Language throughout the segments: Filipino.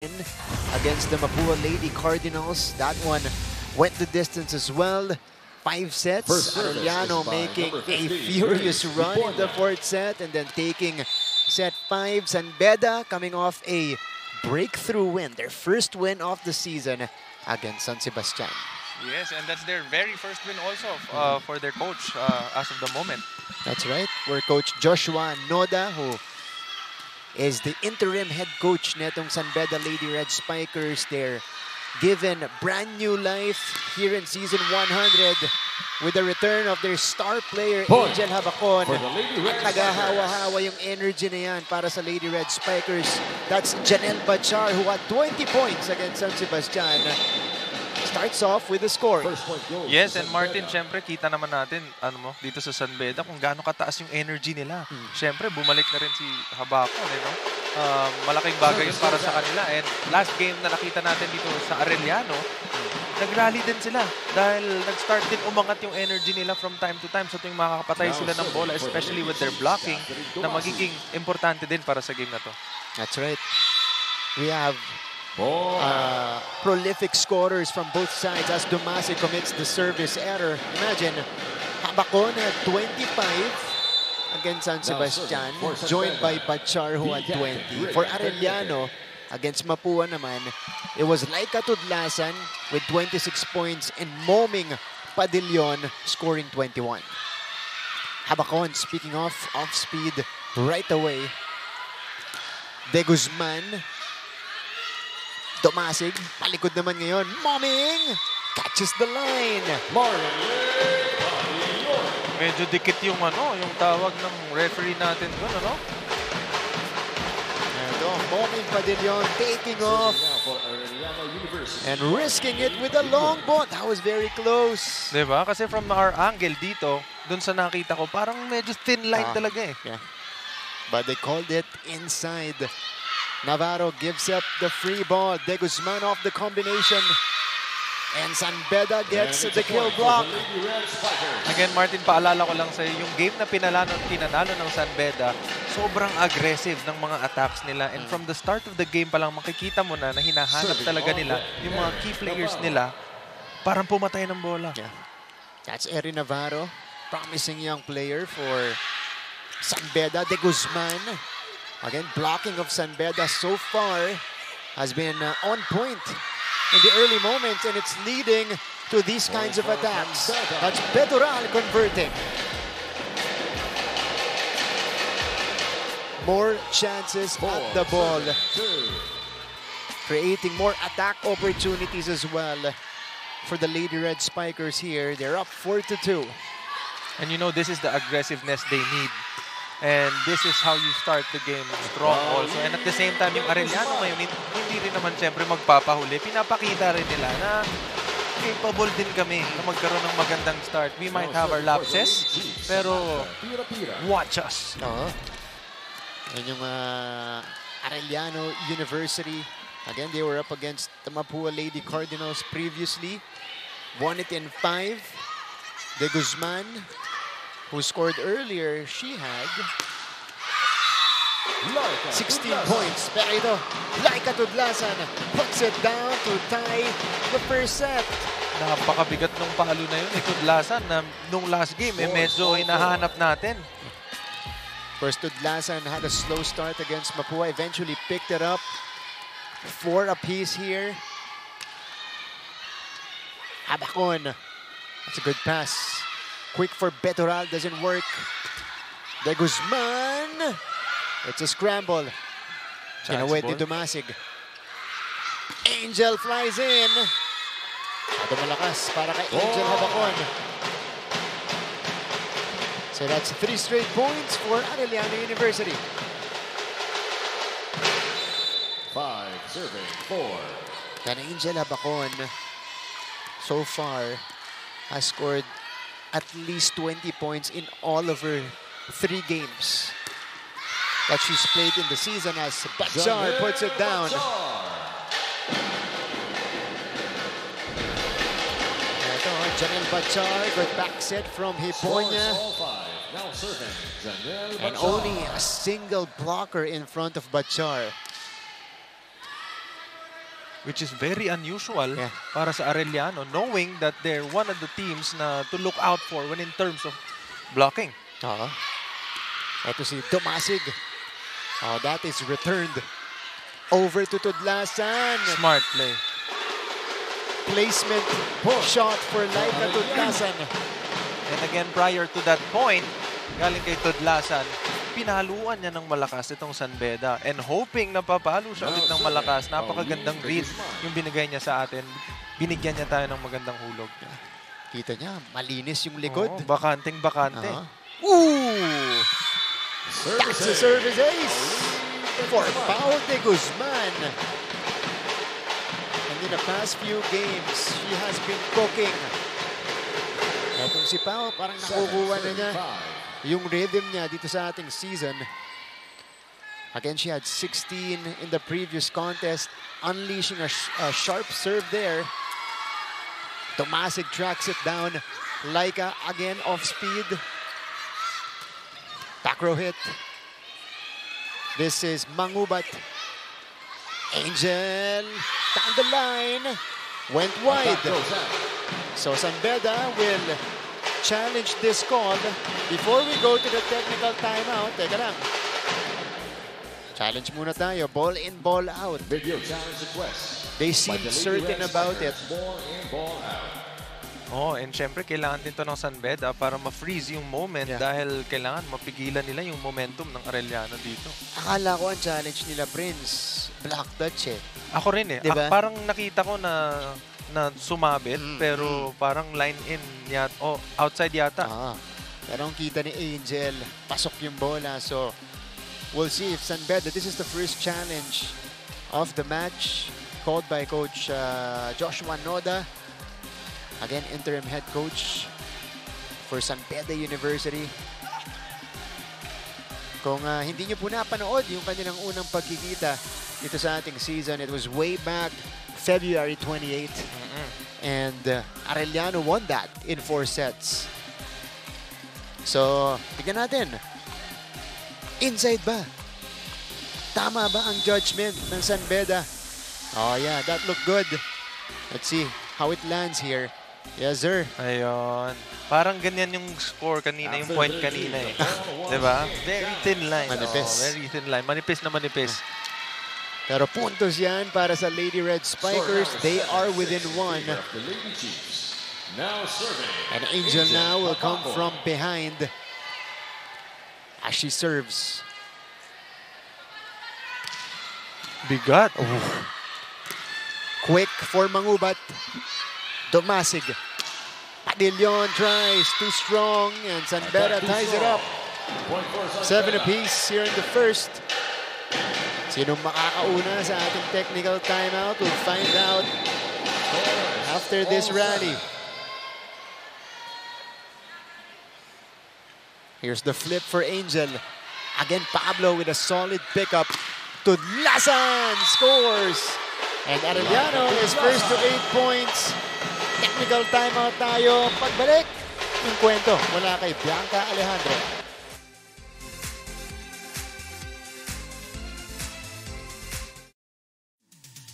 against the Mapua Lady Cardinals. That one went the distance as well. 5 sets. Arellano making a furious run in the 4th set and then taking set 5. San Beda coming off a breakthrough win, their first win of the season against San Sebastian. Yes, and that's their very first win also for their coach as of the moment. That's right. We're Coach Joshua Noda, who is the interim head coach netong San Beda Lady Red Spikers. They're given brand new life here in season 100 with the return of their star player, Angel Habacon. At nagahawa-hawa yung energy na yan para sa Lady Red Spikers. That's Janelle Bachar, who had 20 points against San Sebastian. Starts off with the score. Yes, and Martin, syempre kita naman natin dito sa San Beda kung gaano kataas yung energy nila. Syempre bumalik na rin si Habacon, no? Malaking bagay yun para sa kanila. And last game na nakita natin dito sa Arellano, nag-rally din sila dahil nag-start din umangat yung energy nila from time to time sa tuwing makakapatay sila ng bola, especially with their blocking, na magiging importante din para sa game na to. That's right. We have prolific scorers from both sides as Dumasi commits the service error. Imagine, Habacon had 25 against San Sebastian, joined by Bachar who had 20. For Arellano, against Mapua naman, it was Laika Tudlasan with 26 points and Moming Padillon scoring 21. Habacon, speaking of speed right away. De Guzman, Domasig, palikod naman ngayon. Moming catches the line. Medyo dikit yung yung tawag ng referee natin doon, Ito, Moming Padillon taking off and risking it with a long ball. That was very close. Diba? Kasi from our angle dito, doon sa nakita ko, parang medyo thin line talaga eh. Yeah. But they called it inside. Navarro gives up the free ball. De Guzman off the combination. And San Beda gets the kill block. Again, Martin, paalala ko lang sa'yo, yung game na pinanalo ng San Beda, sobrang aggressive ng mga attacks nila. And from the start of the game pa lang, makikita mo na hinahanap talaga nila yung mga key players nila parang pumatay ng bola. Yeah. That's Erin Navarro, promising young player for San Beda. De Guzman. Again, blocking of San Beda so far has been on point in the early moments, and it's leading to these kinds of attacks. That's Pedoral converting. More chances at the ball, creating more attack opportunities as well for the Lady Red Spikers here. They're up 4-2. And you know, this is the aggressiveness they need. And this is how you start the game strong also. And at the same time, yung Arellano ngayon, hindi rin naman siyempre magpapahuli. Pinapakita rin nila na capable din kami na magkaroon ng magandang start. We might have our lapses, pero watch us. And yung Arellano University, again, they were up against the Mapua Lady Cardinals previously. Won it in 5. De Guzman, who scored earlier, she had 16 points. Pero ito, Laika Tudlasan puts it down to tie the first set. Napakabigat ng palo na yun, Tudlasan, na nung last game, medyo hinahanap natin. First, Tudlasan had a slow start against Mapua, eventually picked it up. 4 apiece here. Habacon, that's a good pass. Quick for Betoral, doesn't work. De Guzman. It's a scramble. Pinawid ni Dumasig. Angel flies in. Ito malakas para kay Angel Habacon. So that's 3 straight points for Arellano University. 5 serving 4. And Angel Habacon so far has scored at least 20 points in all of her 3 games that she's played in the season as Bachar puts it down. Ito, Janelle Bachar, good back set from Hiponya. And only a single blocker in front of Bachar. which is very unusual para sa Arellano, knowing that they're one of the teams na to look out for when in terms of blocking. Ito si Tomasig. That is returned over to Tudlasan. Smart play. Placement shot for Laika Tudlasan. And again, prior to that point, galing kay Tudlasan, pinaluan niya ng malakas itong San Beda. And hoping na papalo siya ulit ng malakas. Napakagandang read yung binigay niya sa atin. Binigyan niya tayo ng magandang hulog. Kita niya, malinis yung likod. Bakanteng-bakante. Ooh! That's a service ace for Pao de Guzman. And in the past few games, she has been cooking. Etong si Pao, parang nakukuha na niya yung rhythm niya dito sa ating season. Again, she had 16 in the previous contest, unleashing a sharp serve there. Tomasig tracks it down. Laika again off speed. Back row hit. This is Mangubat. Angel down the line. Went wide. So San Beda will challenge this call before we go to the technical timeout. Teka lang. Challenge muna tayo. Ball in, ball out. Video challenge request. They seem certain about it. Ball in, ball out. And syempre kailangan din to ng San Beda para ma-freeze yung moment dahil kailangan mapigilan nila yung momentum ng Arellano dito. Akala ko ang challenge nila, Prince, block touch Ako rin Diba? Parang nakita ko na sumabit pero parang line in outside yata. Pero ang kita ni Angel, pasok yung bola. So we'll see if San Beda, this is the first challenge of the match called by Coach Joshua Noda. Again, interim head coach for San Beda University. Kung hindi nyo po napanood yung kanilang unang pagkikita dito sa ating season, it was way back February 28. And Arellano won that in 4 sets. So, tignan natin. Inside ba? Tama ba ang judgment ng San Beda? Oh yeah, that looked good. Let's see how it lands here. Yes, sir. Ayun. Parang ganyan yung score kanina, yung point kanina Diba? Very thin line. Manipis. Very thin line. Manipis na manipis. Pero puntos yan para sa Lady Red Spikers. They are within 1. And Angel now will come from behind as she serves. Bigat. Quick for Mangubat. Tomasig. Padillon tries, too strong, and San Beda ties it up. 7 apiece here in the first. Sinong makakauna sa ating technical timeout? We'll find out after this rally. Here's the flip for Angel. Again, Pablo with a solid pickup. Tudlasan scores! And Arellano is first to 8 points. Technical timeout tayo. Pagbalik, yung kwento mula kay Bianca Alejandro.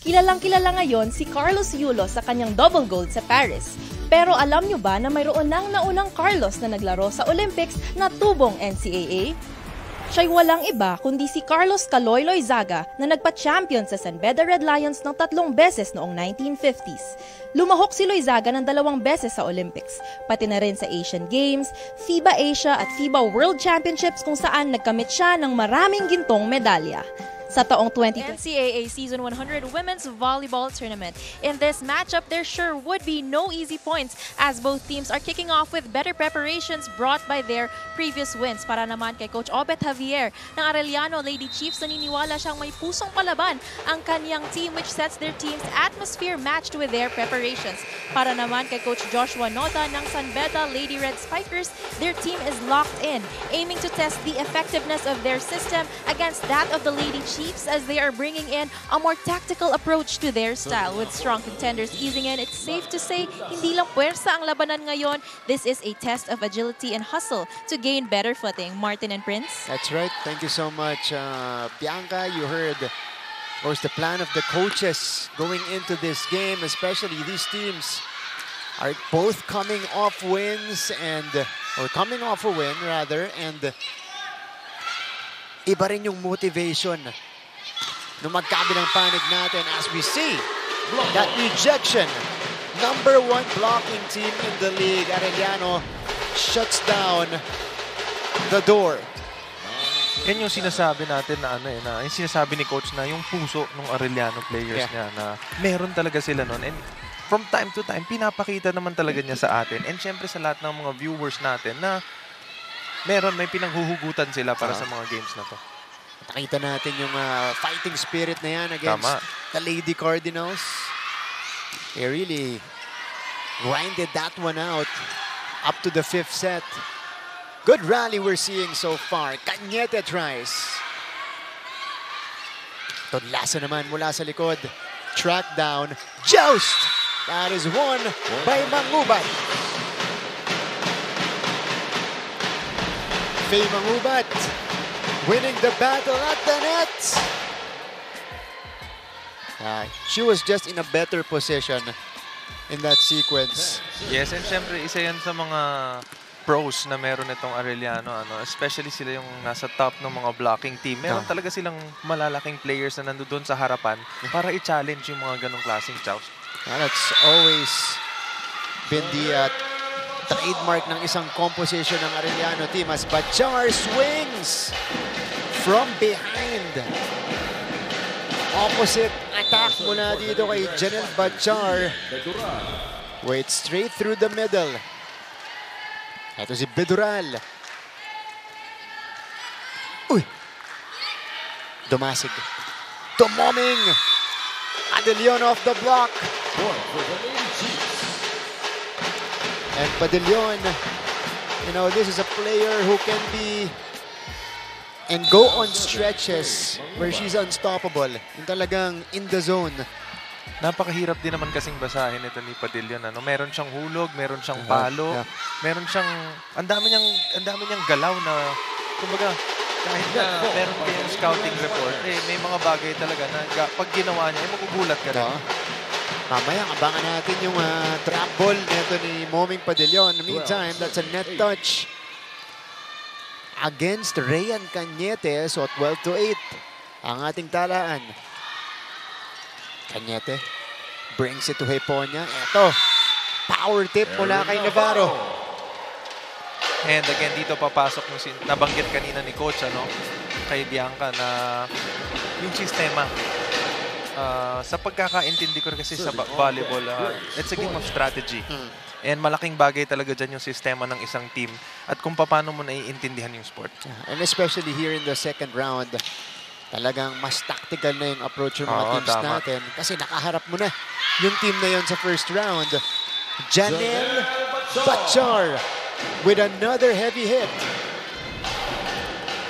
Kilalang-kilala ngayon si Carlos Yulo sa kanyang double gold sa Paris. Pero alam nyo ba na mayroon nang naunang Carlos na naglaro sa Olympics na tubong NCAA? Siya'y walang iba kundi si Carlos Caloy Loizaga na nagpa-champion sa San Beda Red Lions ng 3 beses noong 1950s. Lumahok si Loizaga ng 2 beses sa Olympics, pati na rin sa Asian Games, FIBA Asia at FIBA World Championships kung saan nagkamit siya ng maraming gintong medalya. Sa taong 2020 NCAA Season 100 Women's Volleyball Tournament. In this matchup, there sure would be no easy points as both teams are kicking off with better preparations brought by their previous wins. Para naman kay Coach Obet Javier ng Arellano Lady Chiefs, naniniwala siyang may pusong palaban ang kanyang team which sets their team's atmosphere matched with their preparations. Para naman kay Coach Joshua Nota ng San Beda Lady Red Spikers, their team is locked in, aiming to test the effectiveness of their system against that of the Lady Chiefs as they are bringing in a more tactical approach to their style. With strong contenders easing in, it's safe to say hindi lang puwersa ang labanan ngayon. This is a test of agility and hustle to gain better footing. Martin and Prince? That's right. Thank you so much, Bianca. You heard Of course, the plan of the coaches going into this game, especially these teams, are both coming off wins or coming off a win rather, and iba rin yung motivation ng magkabilang panig natin as we see that rejection. Number 1 blocking team in the league, Arellano, shuts down the door. Yan yung sinasabi natin na yung sinasabi ni coach na yung puso ng Arellano players niya na meron talaga sila nun. And from time to time, pinapakita naman talaga niya sa atin. And syempre sa lahat ng mga viewers natin na may pinanghuhugutan sila para sa mga games na to. Nakita natin yung fighting spirit na yan against the Lady Cardinals. They really grinded that one out up to the 5th set. Good rally we're seeing so far. Cañete tries. Tudlasa naman mula sa likod. Track down. Joust! That is won by Mangubat. Faye Mangubat winning the battle at the net. She was just in a better position in that sequence. Yes, and syempre isa yan sa mga pros na meron itong Arellano, especially sila yung nasa top ng mga blocking team. Meron talaga silang malalaking players na nandoon sa harapan para i-challenge yung mga ganong klaseng chows. That's always been the trademark ng isang composition ng Arellano team as Bachar swings from behind. Opposite attack mula dito kay Janelle Bachar. Wait straight through the middle. Ito si Bedural. Uy! Dumasig. Tumoming! Padillon off the block. And Padillon, this is a player who can be and go on stretches where she's unstoppable. Yung talagang in the zone. Napakahirap din naman kasing basahin ito ni Padillon. Meron siyang hulog, meron siyang palo, meron siyang ang dami niyang galaw na kumbaga kahit na meron kayong scouting report, may mga bagay talaga na pag ginawa niya, magugulat ka rin. Mamaya, abangan natin yung trap ball nito ni Moming Padillon. Meantime, that's a net touch against Rayan Cañete. So 12-8 ang ating talaan. Cañete brings it to Heponia. Eto, power tip mula kay Navarro. And again, dito papasok yung nabanggit kanina ni Coach, kay Bianca na yung sistema. Sa pagkakaintindi ko kasi sa volleyball, it's a game of strategy. And malaking bagay talaga dyan yung sistema ng isang team at kung paano mo naiintindihan yung sport. And especially here in the second round, talagang mas tactical na yung approach ng mga teams natin kasi nakaharap mo na yung team na yun sa first round. Janelle Bachar with another heavy hit.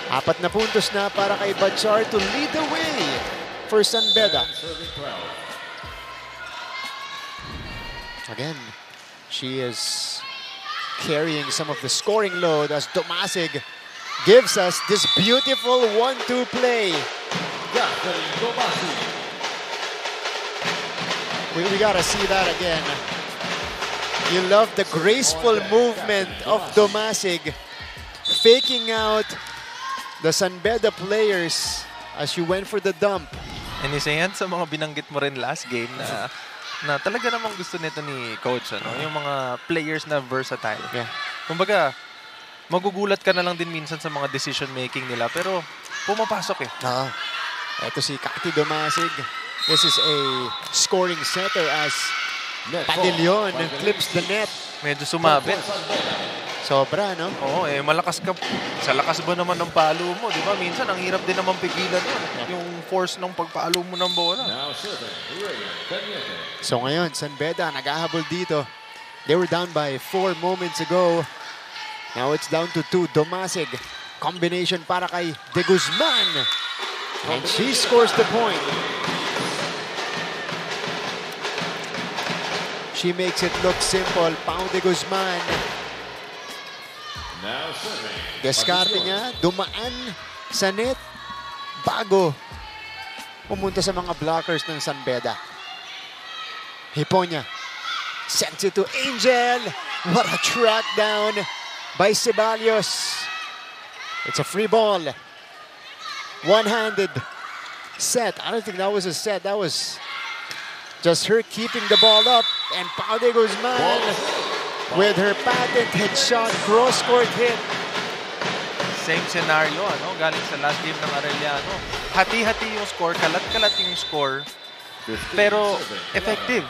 4 na puntos na para kay Bachar to lead the way for San Beda. Again, she is carrying some of the scoring load as Domasig gives us this beautiful 1-2 play. We gotta see that again. You love the graceful movement of Domasig, faking out the San Beda players as you went for the dump. And isa yan sa mga binanggit mo rin last game na talaga namang gusto nito ni Coach. Yung mga players na versatile. Kumbaga, magugulat ka na lang din minsan sa mga decision making nila pero pumapasok Ito si Cathy Domasig. This is a scoring setter as Padillon clips the net. Medyo sumabit. Sobra, no? Oo, malakas ka. Sa lakas ba naman ng palo mo, di ba? Minsan, ang hirap din naman pigilan yun. Yung force ng pagpalo mo ng bola. So ngayon, San Beda naghahabol dito. They were down by 4 moments ago. Now it's down to 2. Domasig. Combination para kay De Guzman. And she scores the point. She makes it look simple. Pau De Guzman. Diskarte niya. Dumaan sa net. Bago pumunta sa mga blockers ng San Beda. Hiponya sends it to Angel. What a track down by Ceballos. It's a free ball. One-handed set. I don't think that was a set. That was just her keeping the ball up. And Pau de Guzman with her patent headshot cross-court hit. Same scenario, ano? Galing sa last game ng Arellano. Hati-hati yung score, kalat-kalat yung score. Pero effective.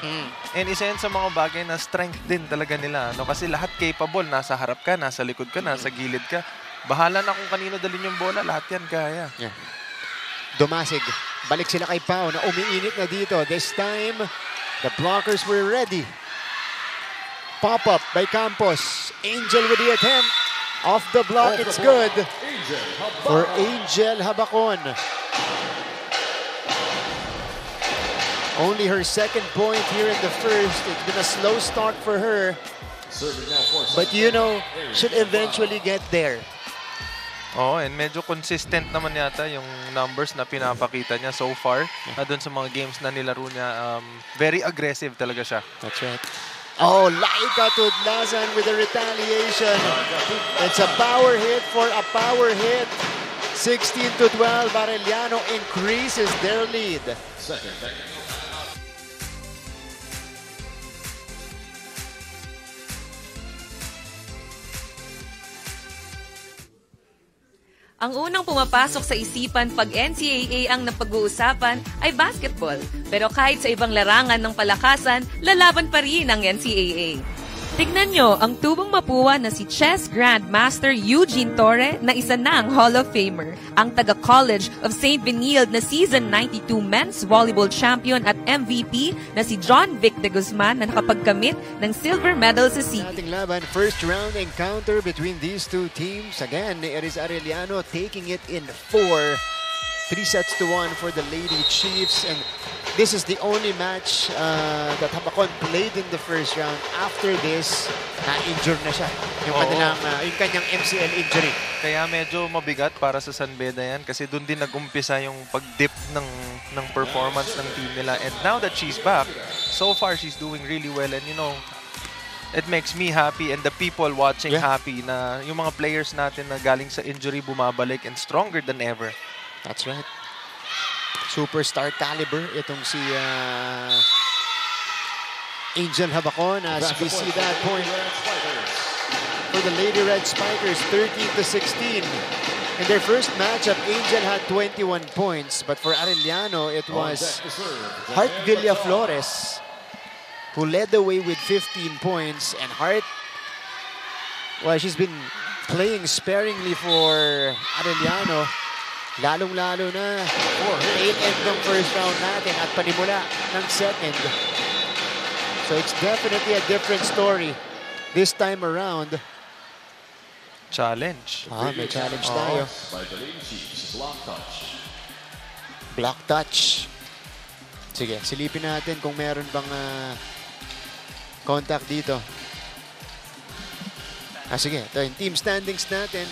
And isa yan sa mga bagay na strength din talaga nila. No? Kasi lahat capable. Nasa harap ka, nasa likod ka, nasa gilid ka. Bahala na kung kanino dalhin yung bola. Lahat yan kaya. Yeah. Dumasig. Balik sila kay Pau na umiinit na dito. This time, the blockers were ready. Pop-up by Campos. Angel with the attempt. Off the block, it's good for Angel Habacon. Only her second point here in the first. It's been a slow start for her. But you know, should eventually get there. Oh, and medyo consistent naman yata yung numbers na pinapakita niya so far. Doon sa mga games na nilaro niya, very aggressive talaga siya. That's right. Oh, Laika Tudlasan with a retaliation. It's a power hit for a power hit. 16-12, Arellano increases their lead. Ang unang pumapasok sa isipan pag NCAA ang napag-uusapan ay basketball. Pero kahit sa ibang larangan ng palakasan, lalaban pa rin ang NCAA. Tignan nyo ang tubong mapuwa na si chess grandmaster Eugene Torre na isa ng Hall of Famer. Ang taga-College of St. Benilde na season 92 men's volleyball champion at MVP na si John Vic de Guzman na nakapagkamit ng silver medal sa SEA. Ating laban, first round encounter between these two teams. Again, it is Arellano taking it in 4. 3-1 for the Lady Chiefs, and this is the only match that Habacon played in the first round. After this, na-injure na siya. Yung kanyang MCL injury. Kaya medyo mabigat para sa San Beda yan kasi doon din nag-umpisa yung pag-dip ng performance ng team nila. And now that she's back, so far she's doing really well, and you know, it makes me happy and the people watching happy na yung mga players natin na galing sa injury bumabalik and stronger than ever. That's right. Superstar caliber itong si Angel Habacon as we see that point for the Lady Red Spikers, 13-16. In their first matchup, Angel had 21 points, but for Arellano, it was Hart Villaflores who led the way with 15 points, and Hart, well, she's been playing sparingly for Arellano. Lalong-lalo na tail end ng first round natin at panimula ng second. So it's definitely a different story this time around. Challenge. May challenge tayo. Block touch. Sige, silipin natin kung meron bang contact dito. Sige, ito yung team standings natin.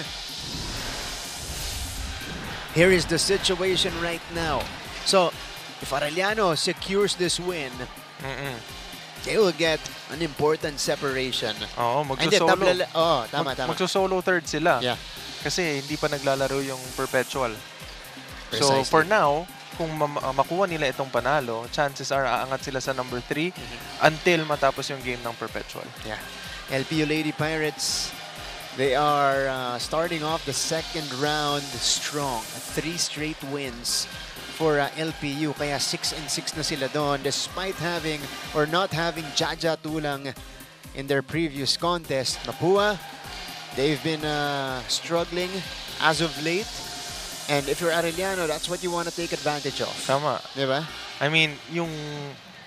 Here is the situation right now. So, if Arellano secures this win, they will get an important separation. Magsusolo. Tama. Magsusolo third sila. Yeah. Kasi hindi pa naglalaro yung perpetual. Precisely. So, for now, kung makuha nila itong panalo, chances are aangat sila sa number 3 until matapos yung game ng perpetual. Yeah. LPU Lady Pirates, they are starting off the second round strong. 3 straight wins for LPU. Kaya 6-6 na sila doon despite having or not having Jaja Tulang in their previous contest. Mapua, they've been struggling as of late. And if you're Arellano, that's what you want to take advantage of. Tama. Diba? I mean, yung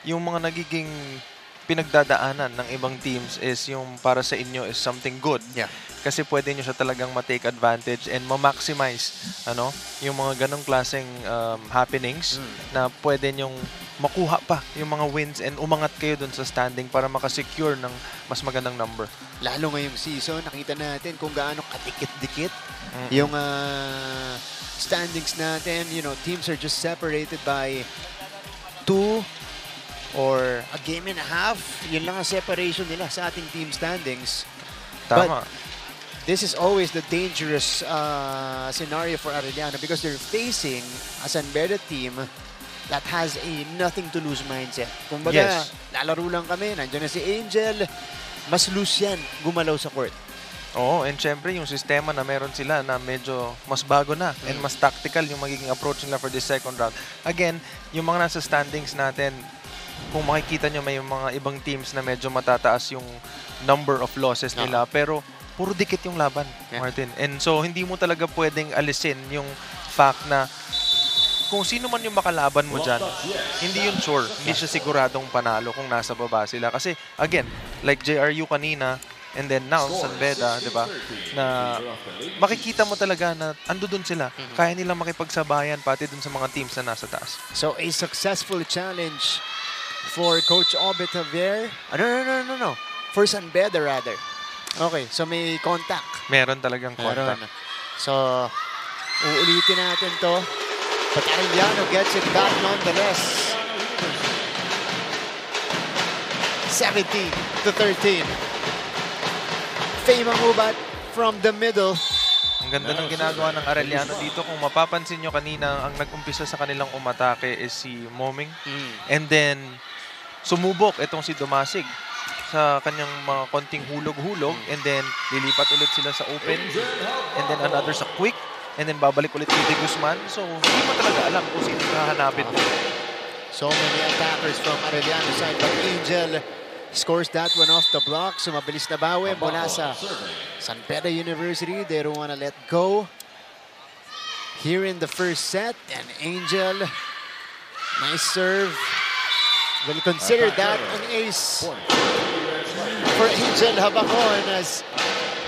mga nagiging pinagdadaanan ng ibang teams is yung para sa inyo is something good. Yeah. Kasi pwede nyo siya talagang ma-take advantage and ma-maximize yung mga ganong klaseng happenings na pwede nyong makuha pa yung mga wins and umangat kayo dun sa standing para makasecure ng mas magandang number. Lalo ngayong season, nakita natin kung gaano kadikit-dikit yung standings natin. You know, teams are just separated by 2 or a game and a half. Yun lang ang separation nila sa ating team standings. Tama. But this is always the dangerous scenario for Arellano because they're facing a San Beda team that has a nothing to lose mindset. Kumbaga, lalaro lang kami, nandiyan na si Angel, mas loose yan, gumalaw sa court. Oo, and syempre yung sistema na meron sila na medyo mas bago na and mas tactical yung magiging approach nila for this second round. Again, yung mga nasa standings natin, kung makikita nyo may mga ibang teams na medyo matataas yung number of losses nila, pero puro dikit yung laban, Martin. And so, hindi mo talaga pwedeng alisin yung fact na kung sino man yung makalaban mo dyan, hindi yun sure. Hindi siya siguradong panalo kung nasa baba sila. Kasi, again, like JRU kanina, and then now, San Beda, di ba? Na makikita mo talaga na ando dun sila. Kaya nilang makipagsabayan pati dun sa mga teams na nasa taas. So, a successful challenge for Coach Obet Javier. No. For San Beda, rather. Okay, so may contact. Meron talagang contact. Meron. So, uulitin natin to. But Arellano gets it back nonetheless. 17-13. Faye Mangubat from the middle. Ang ganda ng ginagawa ng Arellano dito. Kung mapapansin nyo kanina, ang nag-umpisa sa kanilang umatake is si Moming. And then, sumubok itong si Dumasig sa kanyang mga konting hulog-hulog. And then, lilipat ulit sila sa open. And then, another sa quick. And then, babalik ulit kay De Guzman. So, hindi mo talaga alam kung sino hahanapin mo. So many attackers from Arellano side. But Angel scores that one off the block. So, mabilis na bawi mula sa San Beda University. They don't want to let go. Here in the first set. And Angel, nice serve. Will consider that an ace for Angel Habacon as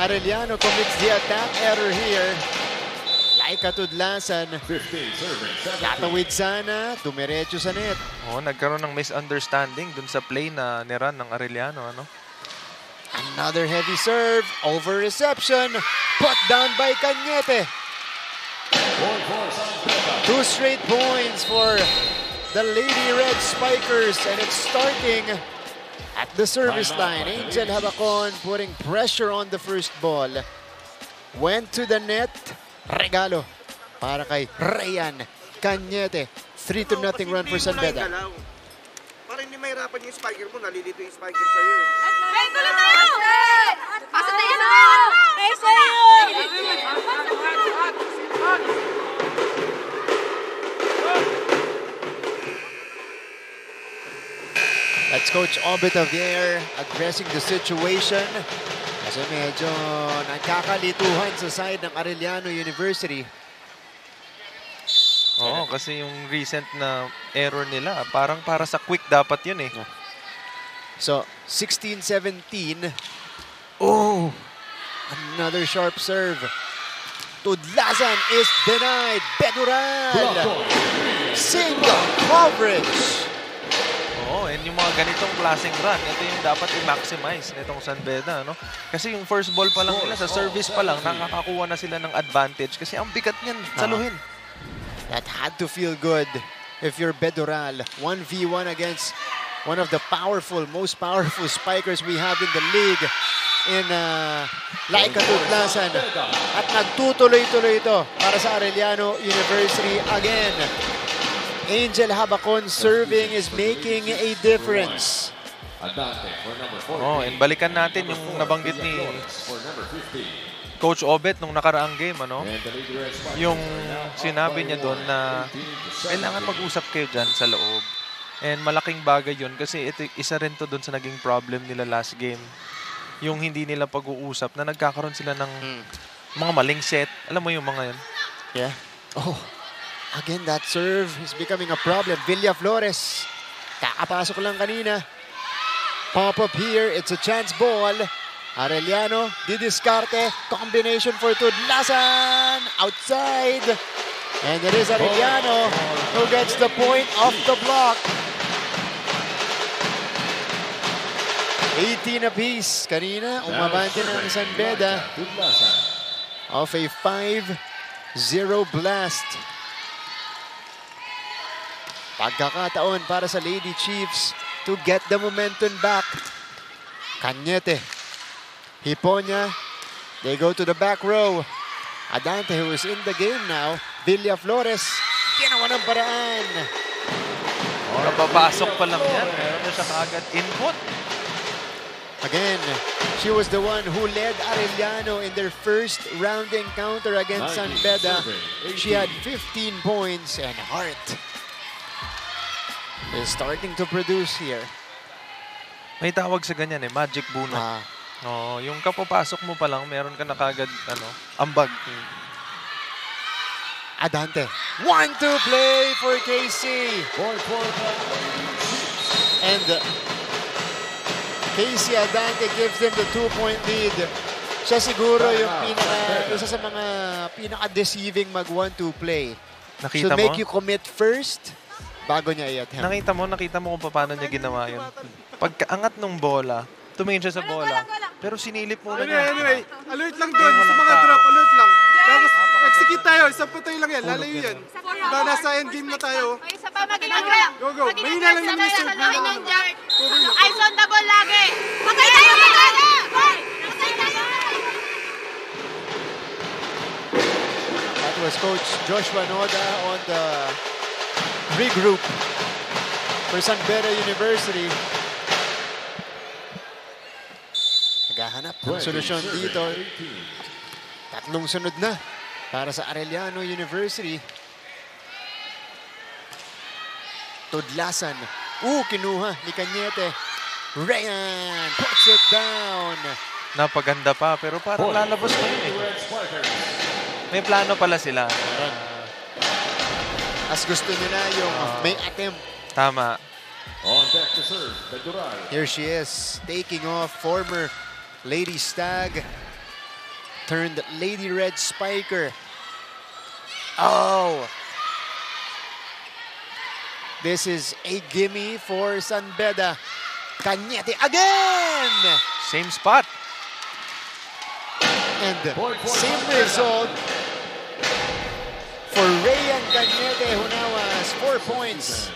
Arellano commits the attack error here. Laika Tudlasan. Tatawid sana, dumiretso sa net. Oh, nagkaroon ng misunderstanding dun sa play na niran ng Arellano. Another heavy serve, over reception, put down by Cañete. 2 straight points for the Lady Red Spikers, and it's starting at the service line. Angel Habacon putting pressure on the first ball. Went to the net. Regalo para kay Ryan Cañete. 3-0 run for San Beda. Para hindi mahirapan yung spiker mo, nalilito yung spiker sa'yo eh. Hey, tuloy tayo! Pasok tayo na! Hey, sa'yo! That's Coach Obet Javier addressing the situation. Kasi medyo nagkakalituhan sa side ng Arellano University. Oo, kasi yung recent na error nila, parang para sa quick dapat yun eh. So, 16-17. Oh! Another sharp serve. Tudlasan is denied. Bedural! Single coverage! Oo, and yung mga ganitong klaseng run, ito yung dapat i-maximize nitong San Beda, no? Kasi yung first ball pa lang nila, sa service pa lang, nakakakuha na sila ng advantage kasi ang bigat niyan, saluhin. That had to feel good if you're Bedural. 1v1 against one of the most powerful spikers we have in the league in Laika Tudlasan. At nagtutuloy-tuloy ito para sa Arellano University again. Angel Habacon serving is making a difference. Oh, and balikan natin yung nabanggit ni Coach Obet nung nakaraang game, ano? Yung sinabi niya doon na kailangan mag-usap kayo dyan sa loob. And malaking bagay yun kasi ito, isa rin to doon sa naging problem nila last game. Yung hindi nila pag-uusap na nagkakaroon sila ng mga maling set. Alam mo yung mga yun? Yeah. Oh, again, that serve is becoming a problem. Villa Flores, kakapasok lang kanina. Pop-up here. It's a chance ball. Arellano, didiscarte. Combination for Tudlasan. Outside. And it is Arellano who gets the point off the block. 18 apiece. Kanina, umabante na ang San Beda of a 5-0 blast. Pagkakataon para sa Lady Chiefs to get the momentum back. Cañete. Hiponya. They go to the back row. Adante, who is in the game now. Villaflores. Ginawa ng paraan. Napapasok pa lang yan. Meron na siya kaagad input. Again, she was the one who led Arellano in their first round encounter against San Beda. She had 15 points and Hart is starting to produce here. May tawag sa ganyan eh, magic bunot. Oh, yung kapapasok mo pa lang, meron ka na kagad ambag. Adante. 1-2 play for KC. And KC Adante gives them the 2-point lead. Siya siguro yung isa sa mga pinaka-deceiving mag 1-2 play. Nakita Should mo? make you commit first bago niya i-attempt. Nakita mo kung paano niya ginawa yun. Pagkaangat ng bola, tumingin siya sa bola. Pero sinilip muna niya. Anyway, alert lang doon sa mga drop, alert lang. Tapos execute tayo, isang patay lang yan, lalayo yan. Diba nasa endgame na tayo. Isa pa mag-inag. Go, go. Mahina lang yung missile. Eyes on the ball lagi. Patay tayo, patay! Patay tayo! That was Coach Joshua Noda on the regroup for San Beda University. Naghahanap ng solusyon dito. Tatlong sunod na para sa Arellano University. Tudlasan. Kinuha ni Cañete. Rayan puts it down. Napaganda pa, pero parang lalabas pa yun eh. May plano pala sila. As gusto nila yung may attempt. Tama. On deck to serve, Bedural. Here she is, taking off former Lady Stag turned Lady Red Spiker. Oh! This is a gimme for San Beda. Cañete again! Same spot. And same result for Rayan Cañete, who now has 4 points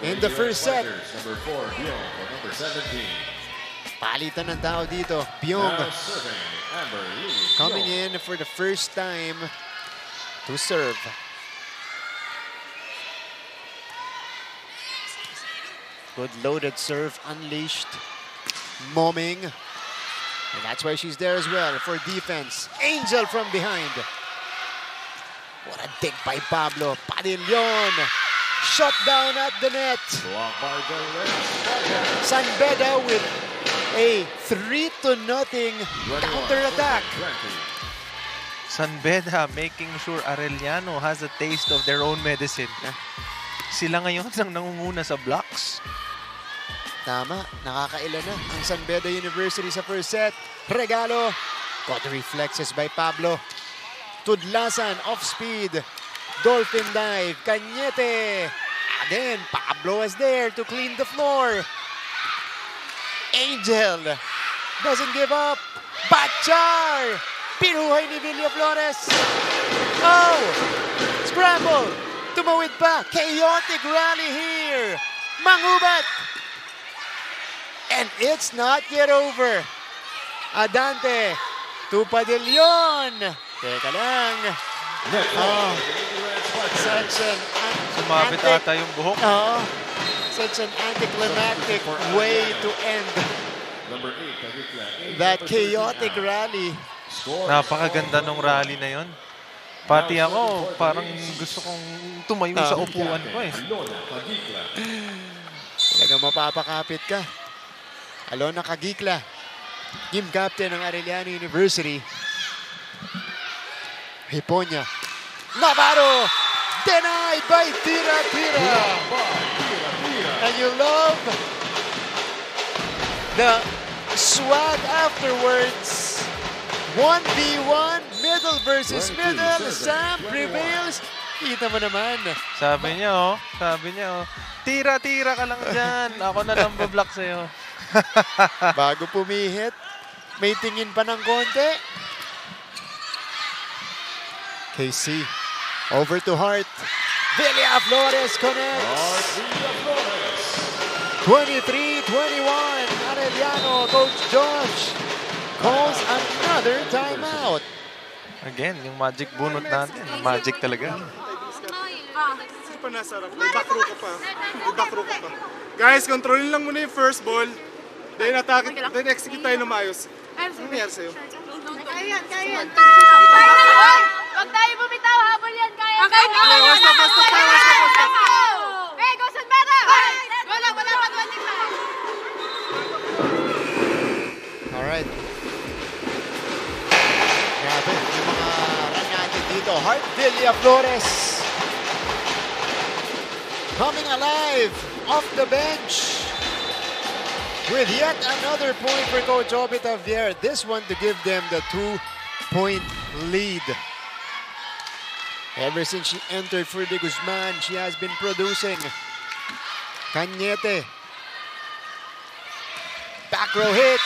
in the first set. Number 4, Byung, or number 17. Palitan ng tao dito. Byung Now serving, Amber Lee coming Byung. in for the first time to serve. Good loaded serve, unleashed. Moming. And that's why she's there as well for defense. Angel from behind. What a dig by Pablo. Padillon. Shut down at the net. Blocked by the Red Spiker. San Beda with a 3-0 counter-attack. 20. San Beda making sure Arellano has a taste of their own medicine. Sila ngayon ang nangunguna sa blocks. Tama, nakakaila na ang San Beda University sa first set. Regalo. Got the reflexes by Pablo. Tudlasan, off speed. Dolphin dive. Cañete. Again, Pablo is there to clean the floor. Angel doesn't give up. Bachar. Piruhay ni Villaflores. Oh! Scramble. Tumawid pa. Chaotic rally here. Mangubat. And it's not yet over. Adante to Padillon. Teka lang. Oh, such an Sumabit ata yung buhok. such an anticlimactic way to end Number 8, Kagikla. that chaotic rally. Napakaganda ng rally na yon. Pati ako, parang gusto kong tumayo sa upuan ko eh. Lona Kagikla. Talagang mapapakapit ka. Alona Kagikla, team captain ng Arellano University. Hiponya. Navarro! Denied by Tira. And you love the swag afterwards. 1v1, middle versus middle. Sam prevails. Kita mo naman. Sabi niya, tira-tira ka lang dyan. Ako na lang bablock sa'yo. Bago pumihit, may tingin pa ng konti. KC, over to Hart. Villa Flores connects. 23-21. Arellano, Coach Josh calls another timeout. Again, yung magic bunot natin. Magic talaga. Hindi pa nasarap. May back row ka pa. Guys, kontrolin lang muna yung first ball. Then attack, then execute tayo na maayos. Ano nangyari sa'yo? Kaya yan. Huwag tayo bumitaw, habol yan. Kaya. Basta. Hey, go San Beda! Wala pa 25. Alright. Grabe, yung mga run natin dito. Hart Villa Flores coming alive off the bench with yet another point for Coach Obit Javier. This one to give them the 2-point lead. Ever since she entered for De Guzman, she has been producing. Cañete. Back row hit.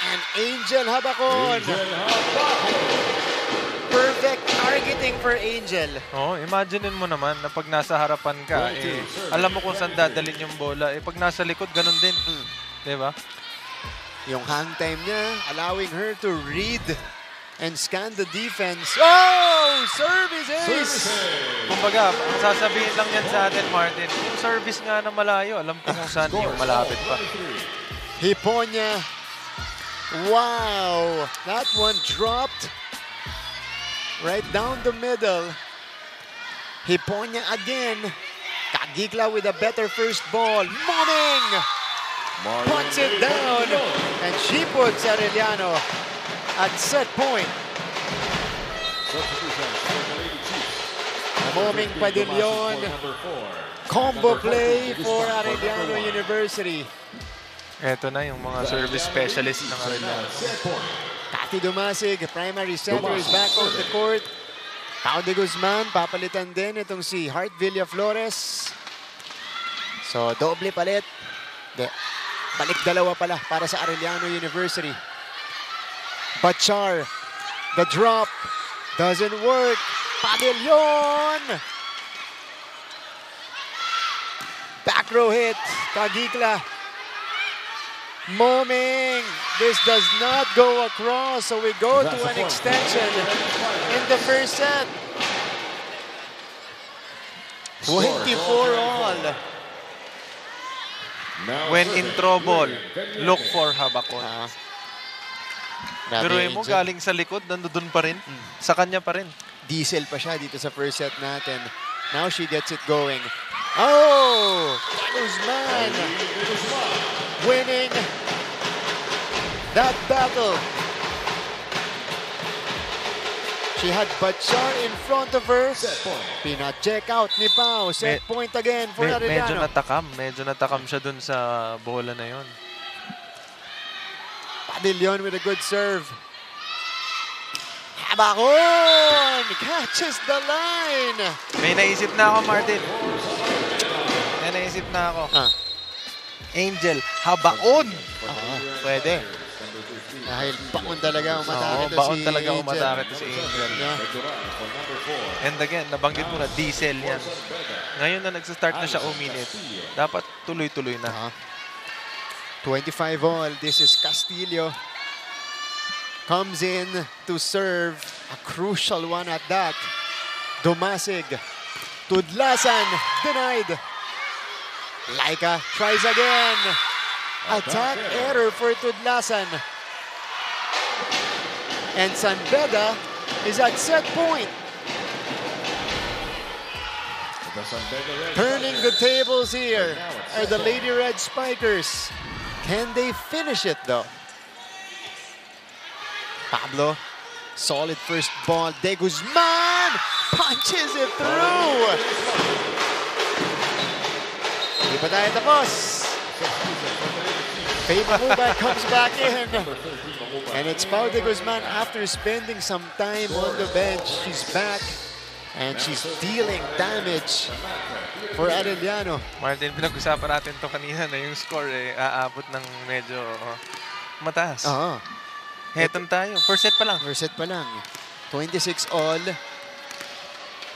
And Angel Habacon. Perfect targeting for Angel. Oh, imaginein mo naman na pag nasa harapan ka, alam mo kung saan dadalhin yung bola. Pag nasa likod, ganun din. Diba? Yung hang time niya, allowing her to read and scan the defense. Oh! Service ace! Kumbaga, ang sasabihin lang yan sa atin, Martin, yung service nga na malayo, alam ko kung saan yung malapit pa. Hiponya. Wow! That one dropped right down the middle. Hiponya again. Kagikla with a better first ball. Moming! Puts it down. And she puts Arellano at set point. Moming Padillon. Combo play for Arellano University. Ito na yung mga service specialist ng Arellano. Tati Dumasig, primary center, is back on the court. Pao de Guzman, papalitan din itong si Hart Villa Flores. So, doble palit. Balik dalawa pala para sa Arellano University. Bachar, the drop, doesn't work. Padillon! Back row hit, Kagikla. Moming, this does not go across, so we go to an extension in the first set. 24 all. When in trouble, look for Habacon. Pero mo galing sa likod, nandun pa rin. Sa kanya pa rin. Diesel pa siya dito sa first set natin. Now she gets it going. Oh! Guzman winning that battle. She had Bachar in front of her. Pina-check out ni Pao. Set point again for Arellano. Medyo natakam siya dun sa bola na yon. Padillon with a good serve. Habacon catches the line. May naisip na ako, Martin. Angel Habacon. Pwede. Dahil baon talaga umatake to si Angel. And again, nabanggit mo na, diesel yan. Ngayon na nagsastart na siya uminit. Dapat tuloy-tuloy na. 25 all. This is Castillo. Comes in to serve. A crucial one at that. Dumasig. Tudlasan. Denied. Laika tries again. Attack error for Tudlasan. And San Beda is at set point. Turning the tables here are the Lady Red Spikers. Can they finish it though? Pablo, solid first ball. De Guzman punches it through. Hindi pa tayo tapos. Faye Mahubad comes back in. And it's Pau de Guzman after spending some time on the bench. She's back. And she's dealing damage for Arellano. Martin, pinag-usapan natin to kanina na yung score aabot ng medyo mataas. Heton tayo. First set pa lang. First set pa lang. 26 all.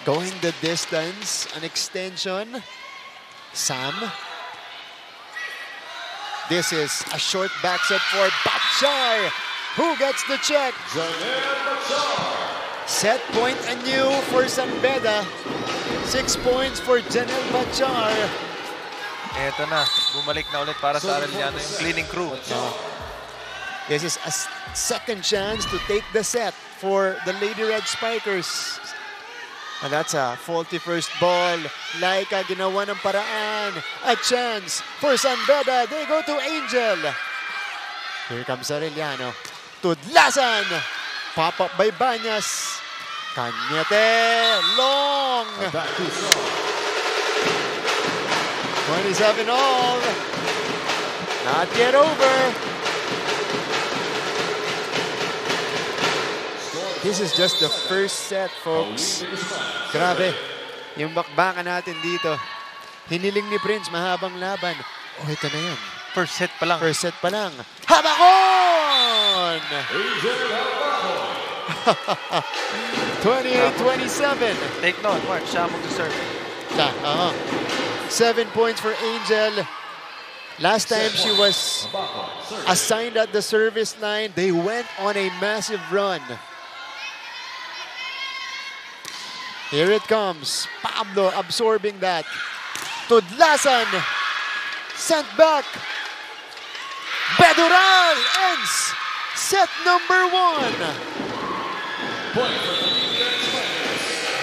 Going the distance. An extension. Sam. This is a short back set for Batchar, who gets the check. Set point anew for San Beda. 6 points for Janelle Batchar. Eto na, bumalik na ulit para sa Arellano yung cleaning crew. This is a second chance to take the set for the Lady Red Spikers. And that's a faulty first ball. Laika ginawa ng paraan. A chance for San Beda. They go to Angel. Here comes Arellano. Tudlasan. Pop up by Banyas. Cañete. Long. 27 all. Not yet over. This is just the first set, folks. Grabe. Yung bakbakan natin dito. Hiniling ni Prince, mahabang laban. Oh, ito na yan. First set pa lang. First set pa lang. Habakon! 28-27. Take note, Mark. Siya mo to serve. 7 points for Angel. Last time she was assigned at the service line, they went on a massive run. Here it comes. Pablo absorbing that. Tudlasan. Sent back. Bedural ends set number 1.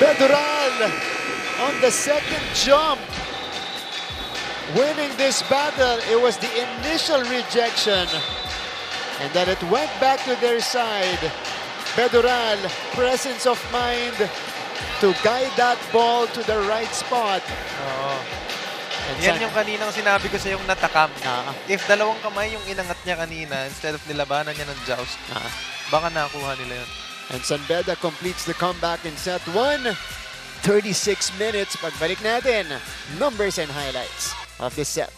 Bedural on the second jump. Winning this battle. It was the initial rejection. And then it went back to their side. Bedural, presence of mind to guide that ball to the right spot. Yan yung kaninang sinabi ko sa yung natakam. If dalawang kamay yung inangat niya kanina instead of nilabanan niya ng joust, baka nakuha nila yun. And San Beda completes the comeback in set 1. 36 minutes. Pagbalik natin, numbers and highlights of this set.